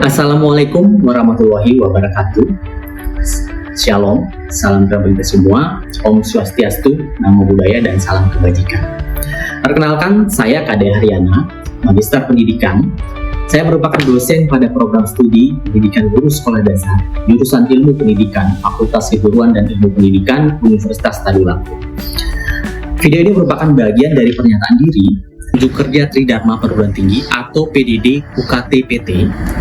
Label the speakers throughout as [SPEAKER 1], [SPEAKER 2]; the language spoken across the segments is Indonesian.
[SPEAKER 1] Assalamualaikum warahmatullahi wabarakatuh. Shalom, salam kepada semua. Om Swastiastu, Namo Buddhaya, dan salam kebajikan. Perkenalkan, saya Kade Haryana, Magister Pendidikan. Saya merupakan dosen pada program studi Pendidikan Guru Sekolah Dasar, jurusan Ilmu Pendidikan, Fakultas Keguruan dan Ilmu Pendidikan, Universitas Tadulako. Video ini merupakan bagian dari pernyataan diri Unjuk Kerja Tridharma Perguruan Tinggi atau PDD UKT-PT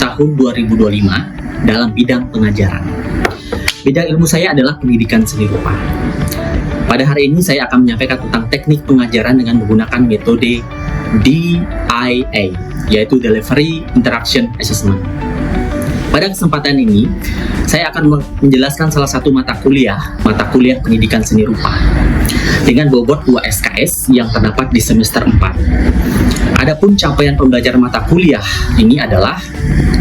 [SPEAKER 1] tahun 2025 dalam bidang pengajaran. Bidang ilmu saya adalah pendidikan seni rupa. Pada hari ini saya akan menyampaikan tentang teknik pengajaran dengan menggunakan metode DIA, yaitu Delivery Interaction Assessment. Pada kesempatan ini, saya akan menjelaskan salah satu mata kuliah pendidikan seni rupa dengan bobot 2 SKS yang terdapat di semester 4. Adapun capaian pembelajaran mata kuliah ini adalah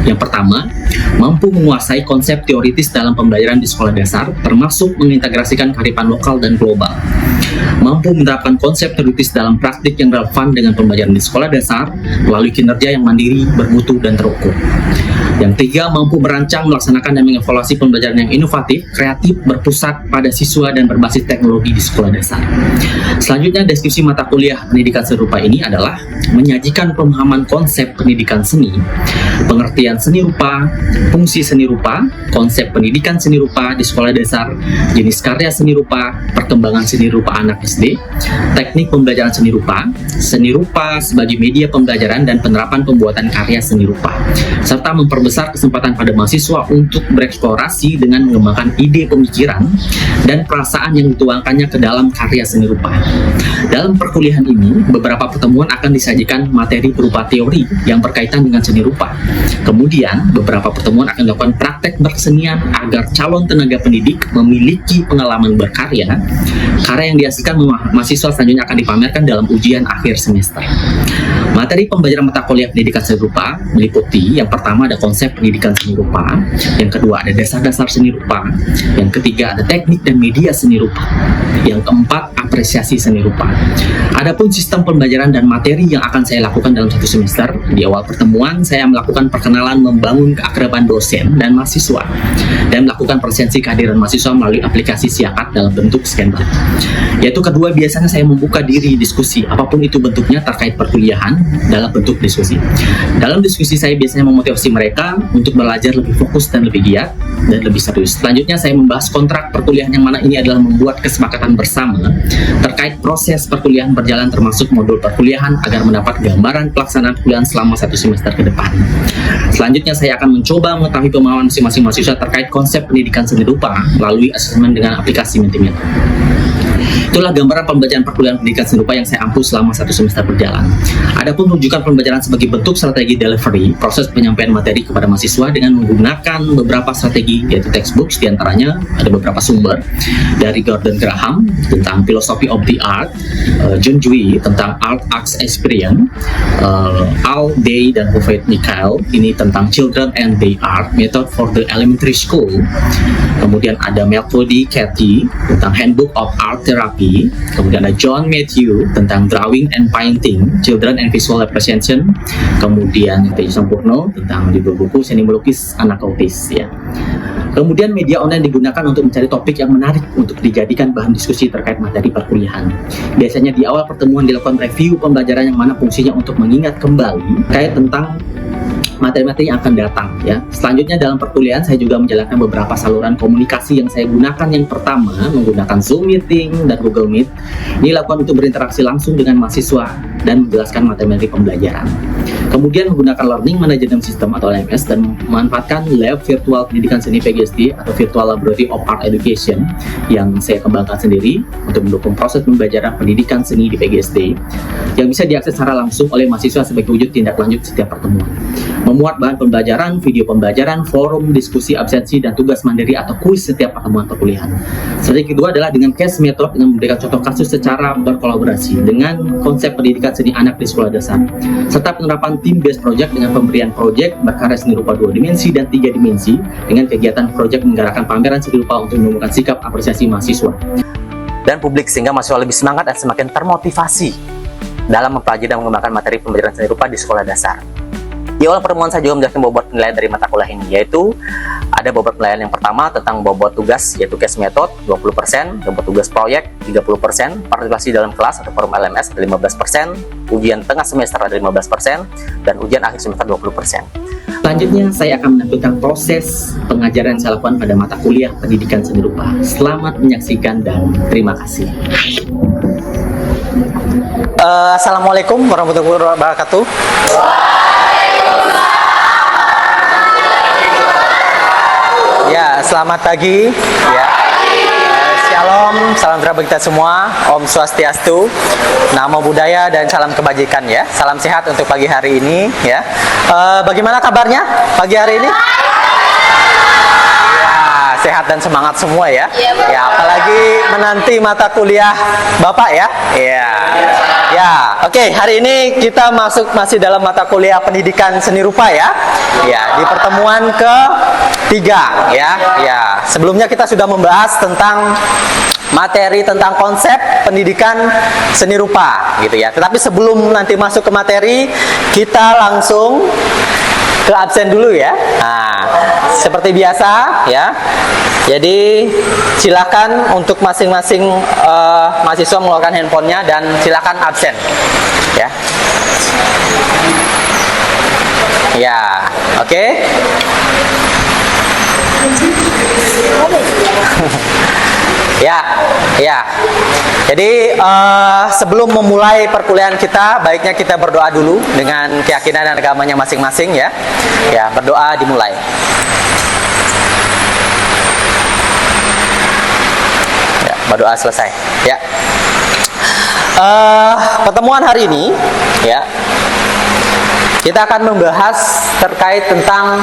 [SPEAKER 1] yang pertama, mampu menguasai konsep teoritis dalam pembelajaran di sekolah dasar, termasuk mengintegrasikan kearifan lokal dan global. Mampu menerapkan konsep teoritis dalam praktik yang relevan dengan pembelajaran di sekolah dasar melalui kinerja yang mandiri, bermutu, dan terukur. Yang tiga, mampu merancang, melaksanakan, dan mengevaluasi pembelajaran yang inovatif, kreatif, berpusat pada siswa, dan berbasis teknologi di sekolah dasar. Selanjutnya, deskripsi mata kuliah pendidikan seni rupa ini adalah menyajikan pemahaman konsep pendidikan seni, pengertian seni rupa, fungsi seni rupa, konsep pendidikan seni rupa di sekolah dasar, jenis karya seni rupa, perkembangan seni rupa anak SD, teknik pembelajaran seni rupa sebagai media pembelajaran dan penerapan pembuatan karya seni rupa, serta memperbesar kesempatan pada mahasiswa untuk bereksplorasi dengan mengembangkan ide pemikiran dan perasaan yang dituangkannya ke dalam karya seni rupa. Dalam perkuliahan ini, beberapa pertemuan akan disajikan materi berupa teori yang berkaitan dengan seni rupa. Kemudian, beberapa pertemuan akan dilakukan praktek berkesenian agar calon tenaga pendidik memiliki pengalaman berkarya. Karya yang dihasilkan mahasiswa selanjutnya akan dipamerkan dalam ujian akhir semester. Materi pembelajaran mata kuliah pendidikan seni rupa meliputi yang pertama ada konsep pendidikan seni rupa, yang kedua ada dasar-dasar seni rupa, yang ketiga ada teknik dan media seni rupa, yang keempat apresiasi seni rupa. Adapun sistem pembelajaran dan materi yang akan saya lakukan dalam satu semester, di awal pertemuan saya melakukan perkenalan membangun keakraban dosen dan mahasiswa, dan melakukan presensi kehadiran mahasiswa melalui aplikasi Siakat dalam bentuk scan barcode. Yaitu kedua, biasanya saya membuka diri diskusi apapun itu bentuknya terkait perkuliahan dalam bentuk diskusi. Dalam diskusi saya biasanya memotivasi mereka untuk belajar lebih fokus dan lebih giat dan lebih serius. Selanjutnya saya membahas kontrak perkuliahan yang mana ini adalah membuat kesepakatan bersama terkait proses perkuliahan berjalan termasuk modul perkuliahan agar mendapat gambaran pelaksanaan perkuliahan selama satu semester ke depan. Selanjutnya saya akan mencoba mengetahui pemahaman masing-masing mahasiswa terkait konsep pendidikan seni rupa melalui asesmen dengan aplikasi Mentimeter. Itulah gambaran pembelajaran perkuliahan pendidikan seni rupa yang saya ampu selama satu semester berjalan. Adapun rujukan pembelajaran sebagai bentuk strategi delivery, proses penyampaian materi kepada mahasiswa dengan menggunakan beberapa strategi, yaitu textbooks, diantaranya ada beberapa sumber dari Gordon Graham tentang Philosophy of the Art, John Dewey tentang Art Acts Experience, Al Day dan Hufeit Mikhail ini tentang Children and Their Art, Method for the Elementary School. Kemudian ada Melody Cathy tentang Handbook of Art Therapy. Kemudian ada John Matthew tentang Drawing and Painting, Children and Visual Representation. Kemudian Tejo Sampurno tentang judul buku Seni Melukis Anak Autis, ya. Kemudian media online digunakan untuk mencari topik yang menarik untuk dijadikan bahan diskusi terkait materi perkuliahan. Biasanya di awal pertemuan dilakukan review pembelajaran yang mana fungsinya untuk mengingat kembali terkait tentang materi-materi yang akan datang, ya. Selanjutnya dalam perkuliahan saya juga menjalankan beberapa saluran komunikasi yang saya gunakan. Yang pertama menggunakan Zoom Meeting dan Google Meet. Ini dilakukan untuk berinteraksi langsung dengan mahasiswa dan menjelaskan materi pembelajaran. Kemudian menggunakan Learning Management System atau LMS dan memanfaatkan lab virtual pendidikan seni PGSD atau Virtual Laboratory of Art Education yang saya kembangkan sendiri untuk mendukung proses pembelajaran pendidikan seni di PGSD yang bisa diakses secara langsung oleh mahasiswa sebagai wujud tindak lanjut setiap pertemuan. Memuat bahan pembelajaran, video pembelajaran, forum, diskusi, absensi, dan tugas mandiri atau kuis setiap pertemuan perkuliahan. Strategi kedua adalah dengan case method dengan memberikan contoh kasus secara berkolaborasi dengan konsep pendidikan seni anak di sekolah dasar, serta penerapan team-based project dengan pemberian project berkarya seni rupa 2 dimensi dan 3 dimensi dengan kegiatan project menggerakkan pameran seni rupa untuk menumbuhkan sikap apresiasi mahasiswa
[SPEAKER 2] dan publik sehingga mahasiswa lebih semangat dan semakin termotivasi dalam mempelajari dan mengembangkan materi pembelajaran seni rupa di sekolah dasar. Di awal pertemuan saya juga menjelaskan bobot penilaian dari mata kuliah ini, yaitu ada bobot penilaian yang pertama tentang bobot tugas, yaitu case method 20%, bobot tugas proyek 30%, partisipasi dalam kelas atau forum LMS 15%, ujian tengah semester ada 15%, dan ujian akhir semester 20%.
[SPEAKER 1] Selanjutnya, saya akan menampilkan proses pengajaran yang saya lakukan pada mata kuliah pendidikan seni rupa. Selamat menyaksikan dan terima kasih.
[SPEAKER 2] Assalamualaikum warahmatullahi wabarakatuh. Ya, selamat pagi. Ya. Shalom, salam sejahtera bagi kita semua. Om Swastiastu, Namo Buddhaya dan salam kebajikan ya. Salam sehat untuk pagi hari ini ya. Bagaimana kabarnya pagi hari ini? Sehat dan semangat semua ya. Ya, apalagi menanti mata kuliah Bapak ya. Ya. Ya, oke, hari ini kita masih dalam mata kuliah pendidikan seni rupa ya. Ya, di pertemuan ke-3 ya. Ya, sebelumnya kita sudah membahas tentang materi tentang konsep pendidikan seni rupa gitu ya. Tetapi sebelum nanti masuk ke materi, kita langsung ke absen dulu ya. Nah, seperti biasa ya. Jadi silakan untuk masing-masing mahasiswa mengeluarkan handphonenya dan silakan absen ya. Ya, oke. Ya, ya. Jadi sebelum memulai perkuliahan kita, baiknya kita berdoa dulu dengan keyakinan dan agamanya masing-masing ya. Ya, berdoa dimulai. Ya, berdoa selesai. Ya. Pertemuan hari ini, ya, kita akan membahas terkait tentang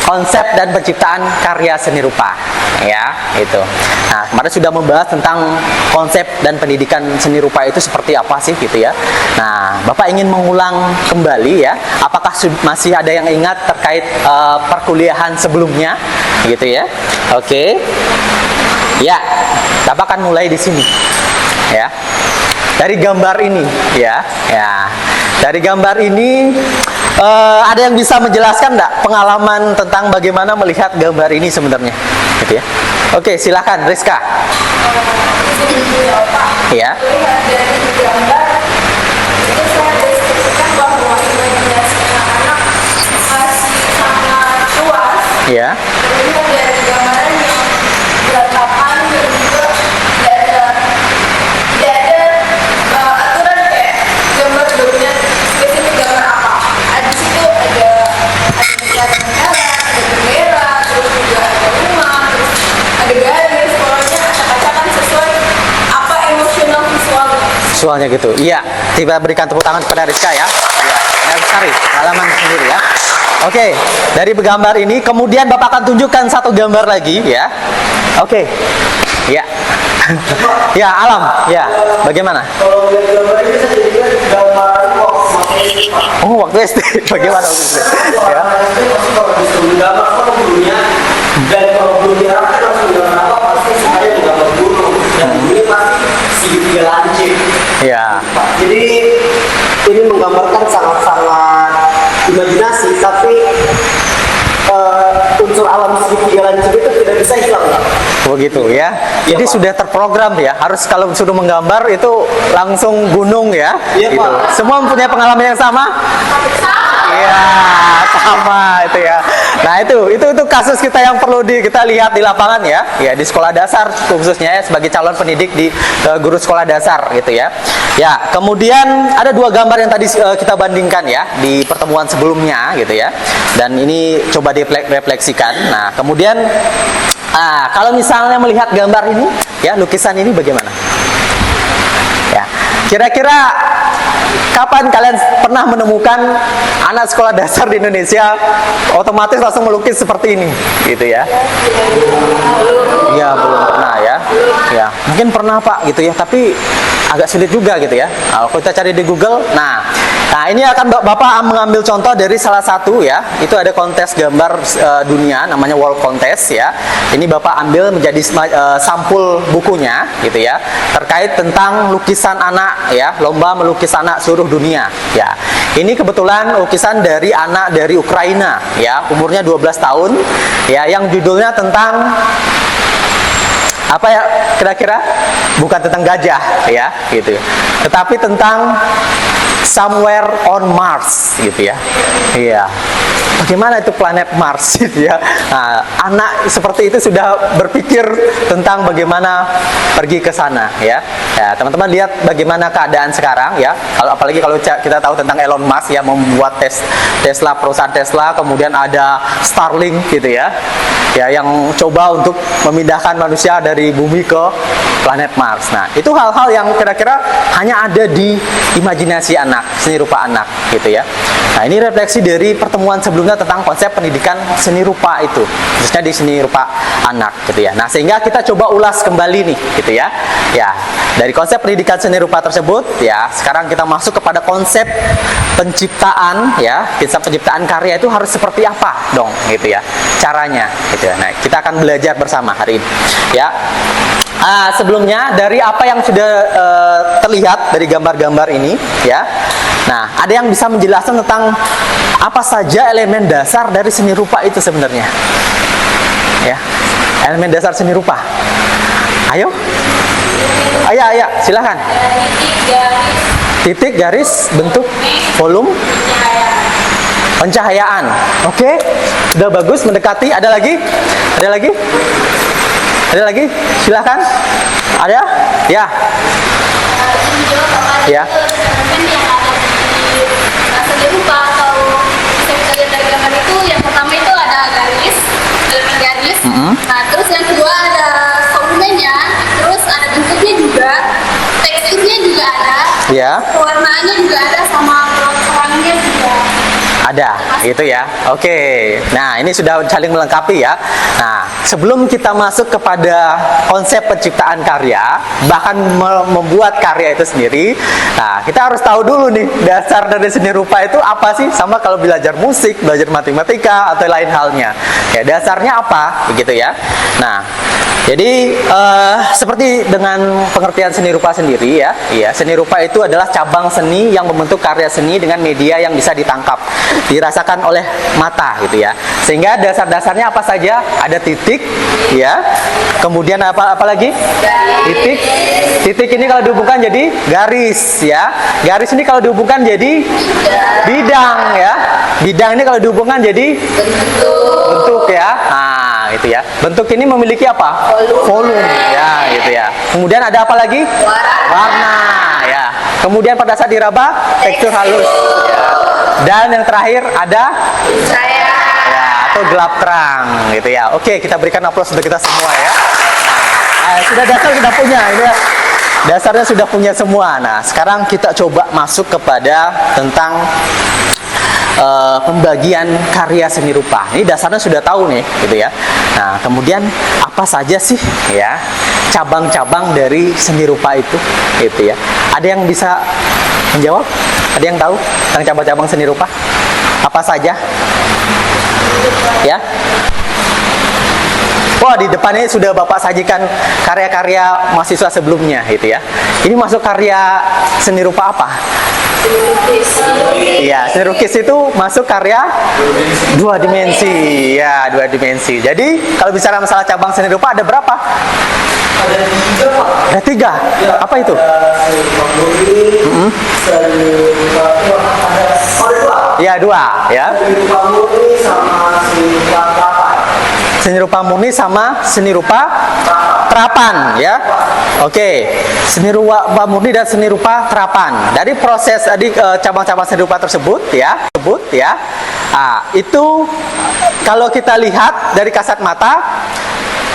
[SPEAKER 2] konsep dan penciptaan karya seni rupa ya, itu. Nah, kemarin sudah membahas tentang konsep dan pendidikan seni rupa itu seperti apa sih gitu ya. Nah, Bapak ingin mengulang kembali ya, apakah masih ada yang ingat terkait perkuliahan sebelumnya gitu ya. Oke. Ya, Bapak akan mulai di sini ya. Dari gambar ini ya. Ya. Dari gambar ini ada yang bisa menjelaskan enggak pengalaman tentang bagaimana melihat gambar ini sebenarnya gitu ya. Oke, silakan Rizka. Ya. Ya. Visualnya gitu. Iya, kita berikan tepuk tangan kepada Rizka ya. Iya, dan Sari, pengalaman sendiri ya. Oke, dari gambar ini kemudian Bapak akan tunjukkan satu gambar lagi ya. Oke. Ya. Ya, Alam. Ya, bagaimana?
[SPEAKER 3] Kalau lihat gambar ini saya jadikan gambar
[SPEAKER 2] Oh, waktu SD. Bagaimana waktu SD? Ya.
[SPEAKER 3] Kalau disuruh gambar apa dulunya dan kalau belum diarahkan langsung gambar apa pasti semuanya gambar gunung dan ini pasti segitiga lancip.
[SPEAKER 2] Ya.
[SPEAKER 3] Jadi ini menggambarkan sangat-sangat imajinasi, tapi unsur alam segitiga lancip itu tidak bisa hilang.
[SPEAKER 2] Begitu ya. Jadi sudah terprogram ya. Harus kalau sudah menggambar itu langsung gunung ya.
[SPEAKER 3] Iya,
[SPEAKER 2] gitu.
[SPEAKER 3] Pak.
[SPEAKER 2] Semua mempunyai pengalaman yang sama? Iya, sama itu ya. Nah, itu kasus kita yang perlu kita lihat di lapangan ya. Ya, di sekolah dasar khususnya ya, sebagai calon pendidik di guru sekolah dasar gitu ya. Ya, kemudian ada dua gambar yang tadi kita bandingkan ya di pertemuan sebelumnya gitu ya. Dan ini coba direfleksikan. Nah, kemudian kalau misalnya melihat gambar ini ya, lukisan ini bagaimana? Ya, kira-kira kapan kalian pernah menemukan anak sekolah dasar di Indonesia otomatis langsung melukis seperti ini, gitu ya? Iya, belum pernah ya. Ya, mungkin pernah Pak, gitu ya. Tapi agak sulit juga gitu ya. Kalau kita cari di Google, nah ini akan Bapak mengambil contoh dari salah satu ya. Itu ada kontes gambar dunia, namanya World Contest ya. Ini Bapak ambil menjadi sampul bukunya, gitu ya. Terkait tentang lukisan anak ya, lomba melukis anak seluruh dunia ya. Ini kebetulan lukisan dari anak dari Ukraina ya, umurnya 12 tahun ya, yang judulnya tentang apa ya kira-kira? Bukan tentang gajah ya, gitu. Tetapi tentang somewhere on Mars gitu ya. Iya. Bagaimana itu planet Mars gitu ya. Nah, anak seperti itu sudah berpikir tentang bagaimana pergi ke sana ya. Ya, teman-teman lihat bagaimana keadaan sekarang ya. Apalagi kalau kita tahu tentang Elon Musk ya, membuat Tesla, perusahaan Tesla, kemudian ada Starlink gitu ya. Ya, yang coba untuk memindahkan manusia dari bumi ke planet Mars. Nah, itu hal-hal yang kira-kira hanya ada di imajinasi anak, seni rupa anak gitu ya. Nah, ini refleksi dari pertemuan sebelumnya tentang konsep pendidikan seni rupa itu, khususnya di seni rupa anak gitu ya. Nah, sehingga kita coba ulas kembali nih gitu ya. Ya, dari konsep pendidikan seni rupa tersebut ya, sekarang kita masuk kepada konsep penciptaan ya. Konsep penciptaan karya itu harus seperti apa dong gitu ya, caranya gitu ya. Nah, kita akan belajar bersama hari ini ya. Sebelumnya dari apa yang sudah terlihat dari gambar-gambar ini ya. Nah, ada yang bisa menjelaskan tentang apa saja elemen dasar dari seni rupa itu sebenarnya? Ya, elemen dasar seni rupa. Ayo, silakan. Titik, garis, bentuk, volume, pencahayaan. Oke, sudah bagus, mendekati. Ada lagi? Ada lagi? Ada lagi? Silakan. Ada? Ya. Ya.
[SPEAKER 4] Seni rupa atau bisa kita lihat dari gambar itu, yang pertama itu ada garis, elemen garis. Nah, terus yang kedua ada volumennya, terus ada bentuknya juga, teksturnya juga ada,
[SPEAKER 2] Ya.
[SPEAKER 4] warnanya juga ada, sama terangnya juga.
[SPEAKER 2] Ada, gitu ya. Oke. Nah, ini sudah saling melengkapi ya. Nah, sebelum kita masuk kepada konsep penciptaan karya, bahkan membuat karya itu sendiri, nah, kita harus tahu dulu nih, dasar dari seni rupa itu apa sih? Sama kalau belajar musik, belajar matematika, atau lain halnya. Ya, dasarnya apa? Begitu ya. Nah, jadi seperti dengan pengertian seni rupa sendiri ya, seni rupa itu adalah cabang seni yang membentuk karya seni dengan media yang bisa ditangkap, dirasakan oleh mata gitu ya. Sehingga dasar-dasarnya apa saja? Ada titik ya. Kemudian apa lagi? Titik. Titik ini kalau dihubungkan jadi garis ya. Garis ini kalau dihubungkan jadi bidang ya. Bidang ini kalau dihubungkan jadi bentuk ya. Nah, itu ya. Bentuk ini memiliki apa? Volume ya, gitu ya. Kemudian ada apa lagi? Warna ya. Kemudian pada saat diraba, tekstur halus ya. Dan yang terakhir ada ya, atau gelap terang gitu ya. Oke, kita berikan aplaus untuk kita semua ya. Nah, sudah dasar sudah punya ini ya. Dasarnya sudah punya semua. Nah, sekarang kita coba masuk kepada tentang pembagian karya seni rupa. Ini dasarnya sudah tahu nih, gitu ya. Nah, kemudian apa saja sih ya cabang-cabang dari seni rupa itu, gitu ya. Ada yang bisa menjawab? Ada yang tahu tentang cabang-cabang seni rupa? Apa saja? Ya. Wah, di depannya sudah Bapak sajikan karya-karya mahasiswa sebelumnya, gitu ya. Ini masuk karya seni rupa apa? Iya, seni lukis itu masuk karya dua dimensi. Ya, dua dimensi. Jadi, kalau bicara masalah cabang seni rupa ada berapa?
[SPEAKER 3] Ada 3 Pak.
[SPEAKER 2] Ada 3.
[SPEAKER 3] Ya,
[SPEAKER 2] Apa itu?
[SPEAKER 3] Ada seni rupa murni, seni rupa
[SPEAKER 2] Ya, 2 ya.
[SPEAKER 3] seni rupa murni sama seni rupa terapan.
[SPEAKER 2] Seni rupa murni sama seni rupa terapan ya. Oke. Seni rupa murni dan seni rupa terapan. Dari proses tadi cabang-cabang seni rupa tersebut ya. Itu kalau kita lihat dari kasat mata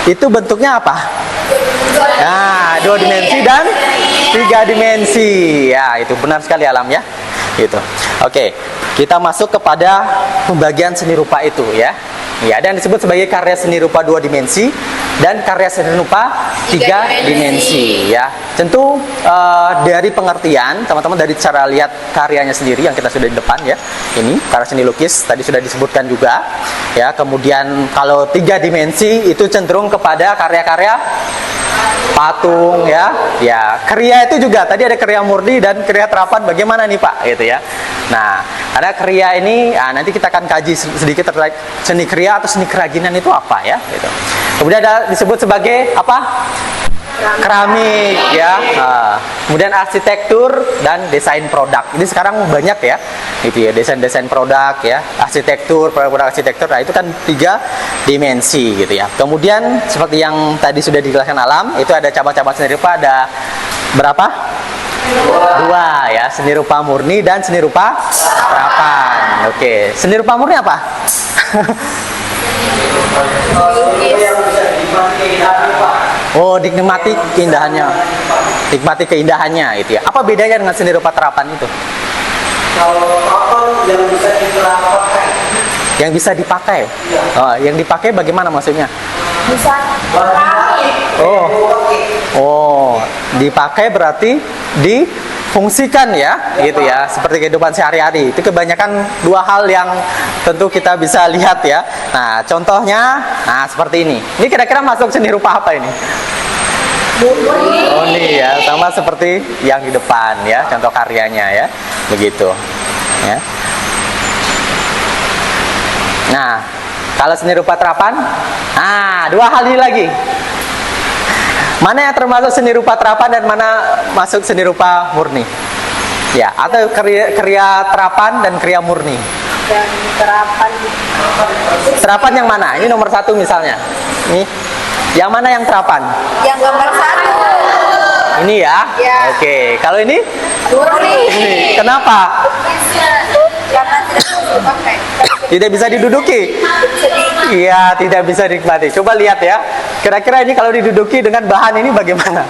[SPEAKER 2] itu bentuknya apa? Nah, 2 dimensi dan 3 dimensi. Ya, itu benar sekali Alam ya. Gitu. Oke. Kita masuk kepada pembagian seni rupa itu ya. Ya, dan disebut sebagai karya seni rupa 2 dimensi dan karya seni rupa 3 dimensi ya. Tentu dari pengertian teman-teman, dari cara lihat karyanya sendiri yang kita sudah di depan ya. Ini karya seni lukis tadi sudah disebutkan juga ya. Kemudian kalau 3 dimensi itu cenderung kepada karya-karya patung ya. Ya, kriya itu juga tadi ada kriya murni dan kriya terapan. Bagaimana nih Pak gitu ya. Nah, karena kriya ini nanti kita akan kaji sedikit terkait seni kriya atau seni kerajinan itu apa ya gitu. Kemudian ada disebut sebagai apa? Keramik ya. Kemudian arsitektur dan desain produk. Ini sekarang banyak ya. Gitu ya, desain produk ya, arsitektur, produk arsitektur. Nah, itu kan 3 dimensi gitu ya. Kemudian seperti yang tadi sudah dijelaskan Alam, itu ada cabang-cabang seni rupa, ada berapa? 2 ya, seni rupa murni dan seni rupa terapan. Oke, seni rupa murni apa?
[SPEAKER 3] Yang bisa dipakai Pak.
[SPEAKER 2] Oh, nikmati keindahannya. Nikmati keindahannya itu ya. Apa bedanya dengan seni rupa terapan itu?
[SPEAKER 3] Kalau apa yang bisa dipakai?
[SPEAKER 2] Yang bisa dipakai. Oh, yang dipakai bagaimana maksudnya?
[SPEAKER 4] Bisa
[SPEAKER 2] Oh, dipakai berarti difungsikan ya, gitu ya, seperti kehidupan sehari-hari. Itu kebanyakan 2 hal yang tentu kita bisa lihat ya. Nah, contohnya, seperti ini. Ini kira-kira masuk seni rupa apa ini? Oh, ini ya, sama seperti yang di depan ya, contoh karyanya ya, begitu. Ya. Nah, kalau seni rupa terapan, 2 hal ini lagi. Mana yang termasuk seni rupa terapan dan mana masuk seni rupa murni? Ya, atau kriya terapan dan kriya murni.
[SPEAKER 4] dan terapan.
[SPEAKER 2] Terapan yang mana? Ini nomor 1 misalnya. Nih, yang mana yang terapan?
[SPEAKER 4] Yang gambar 1.
[SPEAKER 2] Ini ya.
[SPEAKER 4] Ya.
[SPEAKER 2] Oke, kalau ini?
[SPEAKER 4] Murni.
[SPEAKER 2] Ini. Kenapa?
[SPEAKER 4] Karena tidak bisa dipakai.
[SPEAKER 2] Tidak bisa diduduki. Iya, tidak bisa dinikmati. Coba lihat ya. Kira-kira ini kalau diduduki dengan bahan ini bagaimana?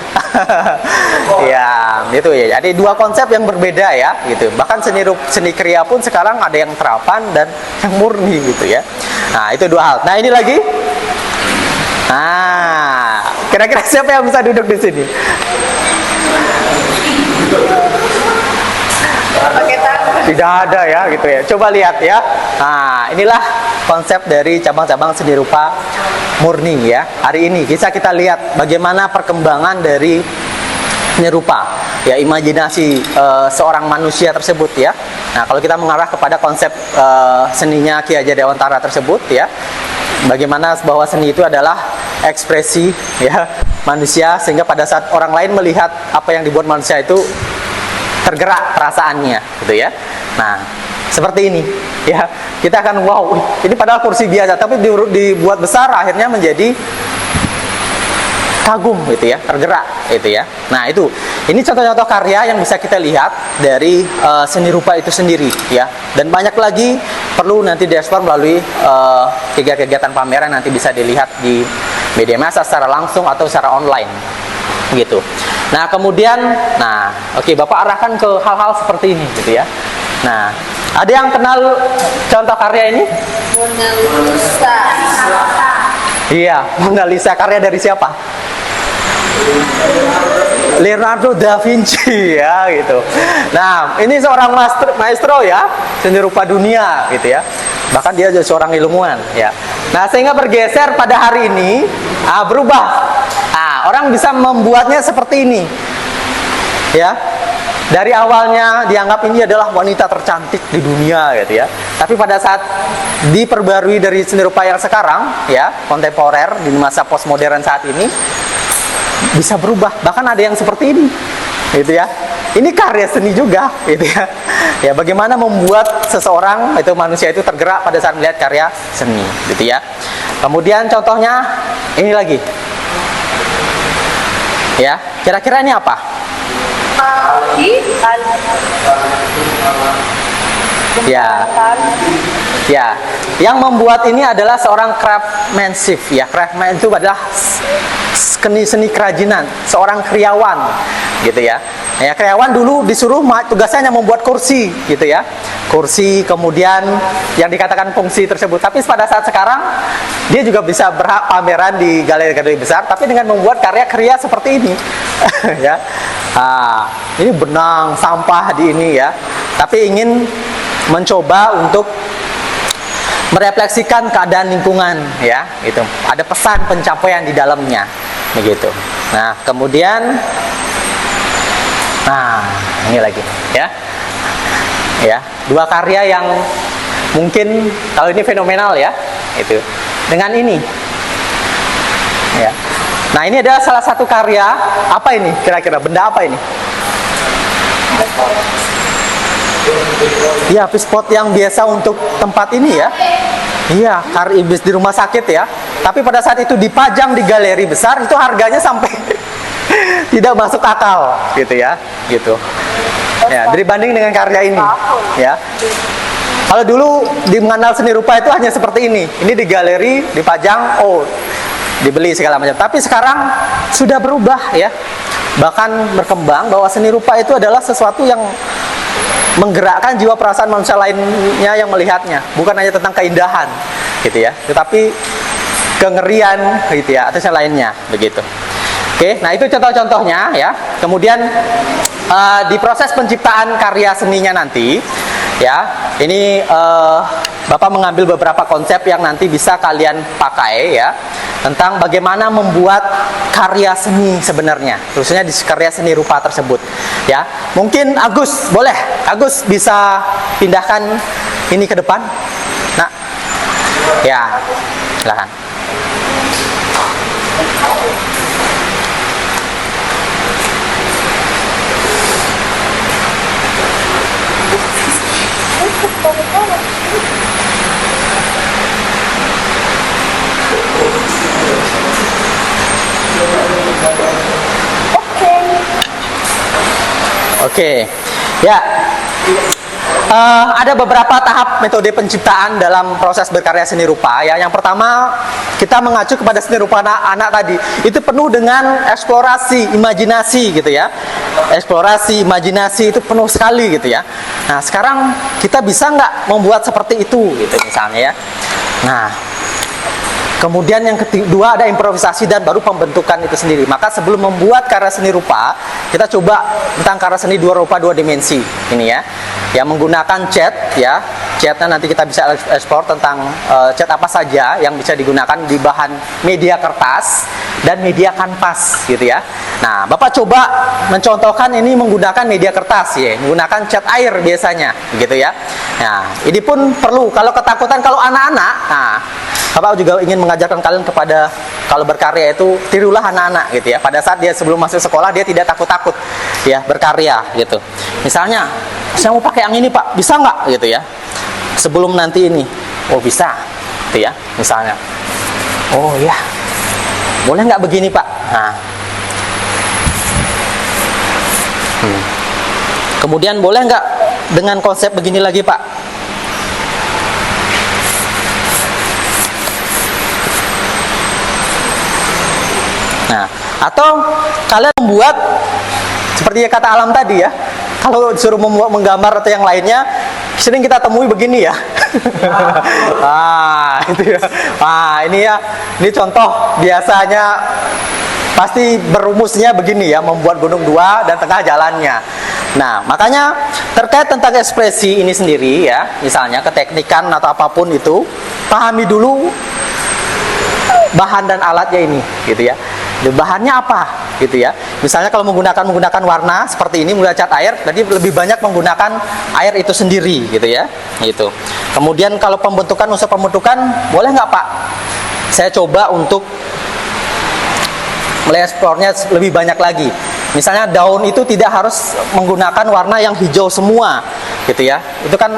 [SPEAKER 2] Ya, itu ya. Ada 2 konsep yang berbeda ya, gitu. Bahkan seni kriya pun sekarang ada yang terapan dan yang murni gitu ya. Nah, itu 2 hal. Nah, ini lagi. Kira-kira siapa yang bisa duduk di sini?
[SPEAKER 4] Pakai tangan.
[SPEAKER 2] Tidak ada ya gitu ya. Coba lihat ya. Nah, inilah konsep dari cabang-cabang seni rupa murni ya. Hari ini bisa kita lihat bagaimana perkembangan dari seni rupa ya, imajinasi seorang manusia tersebut ya. Nah, kalau kita mengarah kepada konsep seninya Ki Hajar Dewantara tersebut ya, bagaimana bahwa seni itu adalah ekspresi ya manusia, sehingga pada saat orang lain melihat apa yang dibuat manusia itu tergerak perasaannya gitu ya. Nah, seperti ini ya, kita akan wow, ini padahal kursi biasa tapi dibuat besar akhirnya menjadi kagum gitu ya, tergerak gitu ya. Nah, ini contoh-contoh karya yang bisa kita lihat dari seni rupa itu sendiri ya. Dan banyak lagi perlu nanti diekspor melalui kegiatan pameran, nanti bisa dilihat di media massa secara langsung atau secara online gitu. Nah, kemudian oke, Bapak arahkan ke hal-hal seperti ini gitu ya. Nah, ada yang kenal contoh karya ini?
[SPEAKER 4] Mona Lisa.
[SPEAKER 2] Iya, Mona Lisa karya dari siapa? Leonardo da Vinci ya gitu. Nah, ini seorang maestro ya, seni rupa dunia gitu ya. Bahkan dia juga seorang ilmuwan ya. Nah, sehingga bergeser pada hari ini berubah. Orang bisa membuatnya seperti ini. Ya. Dari awalnya dianggap ini adalah wanita tercantik di dunia gitu ya. Tapi pada saat diperbarui dari seni rupa yang sekarang ya, kontemporer di masa postmodern saat ini, bisa berubah, bahkan ada yang seperti ini, gitu ya. Ini karya seni juga, gitu ya. Ya, bagaimana membuat seseorang itu manusia itu tergerak pada saat melihat karya seni, gitu ya. Kemudian contohnya ini lagi, ya. Kira-kira ini apa? Ya, ya. Yang membuat ini adalah seorang craftsmanship, ya. Craftsman itu adalah seni kerajinan, seorang kriawan, gitu ya. Ya, kriawan dulu disuruh tugasnya hanya membuat kursi, gitu ya. Kursi, kemudian yang dikatakan fungsi tersebut. Tapi pada saat sekarang dia juga bisa berhak pameran di galeri-galeri besar, tapi dengan membuat karya seperti ini, ya. Nah, ini benang, sampah di ini ya. Tapi ingin mencoba untuk merefleksikan keadaan lingkungan, ya, itu ada pesan pencapaian di dalamnya, begitu. Nah, kemudian, nah ini lagi, ya, dua karya yang mungkin kalau ini fenomenal ya, itu dengan ini, ya. Nah, ini adalah salah satu karya apa ini? Kira-kira benda apa ini? Ya, pispot yang biasa untuk tempat ini ya. Iya, ibis di rumah sakit ya. Tapi pada saat itu dipajang di galeri besar, itu harganya sampai tidak masuk akal, gitu ya, gitu. Ya, dibanding dengan karya ini, ya. Kalau dulu di mengenal seni rupa itu hanya seperti ini. Ini di galeri, dipajang, oh, dibeli segala macam. Tapi sekarang sudah berubah ya. Bahkan berkembang bahwa seni rupa itu adalah sesuatu yang menggerakkan jiwa perasaan manusia lainnya yang melihatnya, bukan hanya tentang keindahan, gitu ya, tetapi kengerian, gitu ya, atau yang lainnya, begitu. Oke, nah itu contoh-contohnya ya. Kemudian di proses penciptaan karya seninya nanti, ya, ini Bapak mengambil beberapa konsep yang nanti bisa kalian pakai ya, tentang bagaimana membuat karya seni sebenarnya, khususnya di karya seni rupa tersebut, ya. Mungkin Agus, boleh Agus bisa pindahkan ini ke depan, nah, ya, silakan. Oke, ya. Ada beberapa tahap metode penciptaan dalam proses berkarya seni rupa ya. Yang pertama, kita mengacu kepada seni rupa anak tadi. Itu penuh dengan eksplorasi, imajinasi gitu ya. Eksplorasi, imajinasi itu penuh sekali gitu ya. Nah, sekarang kita bisa nggak membuat seperti itu gitu misalnya ya. Nah, kemudian yang kedua ada improvisasi dan baru pembentukan itu sendiri. Maka sebelum membuat karya seni rupa, kita coba tentang karya seni dua rupa dua dimensi ini ya. Yang menggunakan cat ya. Catnya nanti kita bisa eksplor tentang cat apa saja yang bisa digunakan di bahan media kertas dan media kanvas gitu ya. Nah, Bapak coba mencontohkan ini menggunakan media kertas ya, menggunakan cat air biasanya gitu ya. Nah, ini pun perlu kalau ketakutan kalau anak-anak. Nah, Bapak juga ingin mengajarkan kalian kepada kalau berkarya itu tirulah anak-anak gitu ya. Pada saat dia sebelum masuk sekolah dia tidak takut-takut ya berkarya gitu. Misalnya, saya mau pakai yang ini Pak, bisa nggak gitu ya? Sebelum nanti ini, oh bisa, gitu ya. Misalnya, oh ya, boleh nggak begini Pak? Nah, kemudian boleh nggak dengan konsep begini lagi Pak? Nah, atau kalian membuat seperti kata Alam tadi ya, kalau disuruh menggambar atau yang lainnya, sering kita temui begini ya. Ah, itu ya. Ah, ini ya, ini contoh biasanya pasti berumusnya begini ya, membuat gunung dua dan tengah jalannya. Nah, makanya terkait tentang ekspresi ini sendiri ya, misalnya keteknikan atau apapun itu, pahami dulu bahan dan alatnya ini, gitu ya. Bahannya apa, gitu ya. Misalnya kalau menggunakan warna seperti ini, menggunakan cat air, berarti lebih banyak menggunakan air itu sendiri, gitu ya. Gitu. Kemudian kalau pembentukan, unsur pembentukan, boleh nggak Pak? Saya coba untuk mengeksplornya lebih banyak lagi. Misalnya daun itu tidak harus menggunakan warna yang hijau semua, gitu ya. Itu kan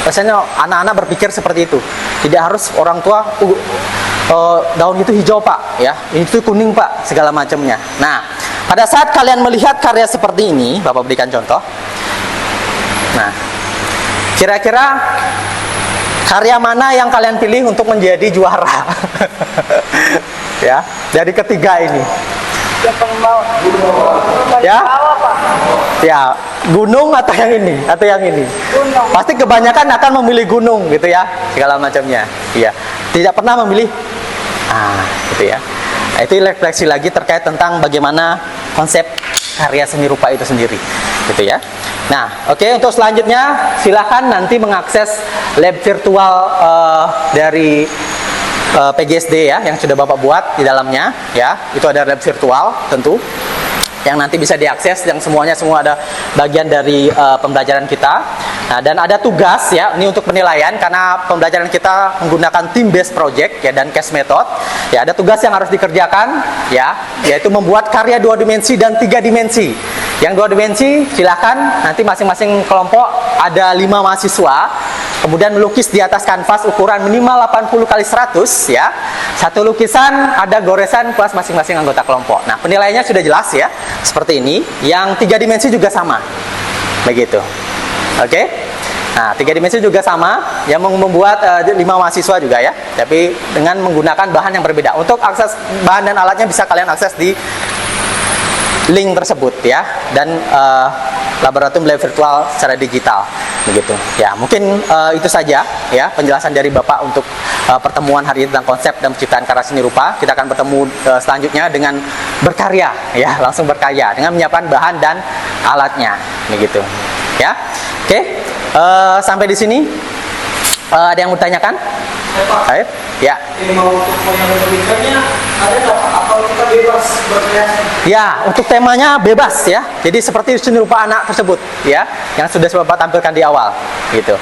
[SPEAKER 2] biasanya anak-anak berpikir seperti itu. Tidak harus orang tua daun itu hijau pak, ya, itu kuning pak, segala macamnya. Nah, pada saat kalian melihat karya seperti ini, Bapak berikan contoh. Nah, kira-kira karya mana yang kalian pilih untuk menjadi juara? Ya, dari ketiga ini. Ya, ya, gunung atau yang ini, atau yang ini. Pasti kebanyakan akan memilih gunung, gitu ya, segala macamnya. Iya, tidak pernah memilih. Gitu ya. Nah, itu refleksi lagi terkait tentang bagaimana konsep karya seni rupa itu sendiri, gitu ya. Nah, oke, untuk selanjutnya silakan nanti mengakses lab virtual dari PGSD ya, yang sudah Bapak buat di dalamnya ya. Itu ada lab virtual tentu yang nanti bisa diakses, yang semuanya semua ada bagian dari pembelajaran kita. Nah, dan ada tugas ya, ini untuk penilaian karena pembelajaran kita menggunakan team based project ya dan case method. Ya, ada tugas yang harus dikerjakan ya, yaitu membuat karya 2 dimensi dan 3 dimensi. Yang 2 dimensi silakan nanti masing-masing kelompok ada 5 mahasiswa kemudian melukis di atas kanvas ukuran minimal 80 kali 100 ya. Satu lukisan ada goresan kelas masing-masing anggota kelompok. Nah, penilaiannya sudah jelas ya, seperti ini. Yang 3 dimensi juga sama. Begitu. Oke? Nah, 3 dimensi juga sama, yang membuat 5 mahasiswa juga ya, tapi dengan menggunakan bahan yang berbeda. Untuk akses bahan dan alatnya bisa kalian akses di link tersebut ya, dan laboratorium lab virtual secara digital begitu ya. Mungkin itu saja ya penjelasan dari Bapak untuk pertemuan hari ini tentang konsep dan penciptaan karya seni rupa. Kita akan bertemu selanjutnya dengan berkarya ya, langsung berkarya dengan menyiapkan bahan dan alatnya begitu ya. Oke, sampai di sini ada yang mau ditanyakan? Baik, ya.
[SPEAKER 3] Ini mau untuk yang berikutnya ada nggak? Apa kita bebas berkreasi?
[SPEAKER 2] Ya, untuk temanya bebas ya. Jadi seperti seni rupa anak tersebut ya, yang sudah Bapak tampilkan di awal, gitu.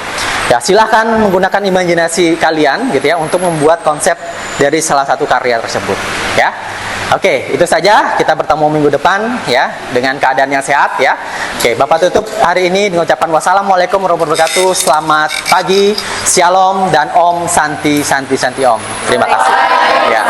[SPEAKER 2] Ya, silahkan menggunakan imajinasi kalian, gitu ya, untuk membuat konsep dari salah satu karya tersebut, ya. Oke, itu saja. Kita bertemu minggu depan ya dengan keadaan yang sehat ya. Oke, Bapak tutup hari ini dengan ucapan wassalamualaikum warahmatullahi wabarakatuh. Selamat pagi, shalom dan om santi santi santi om. Terima kasih. Ya.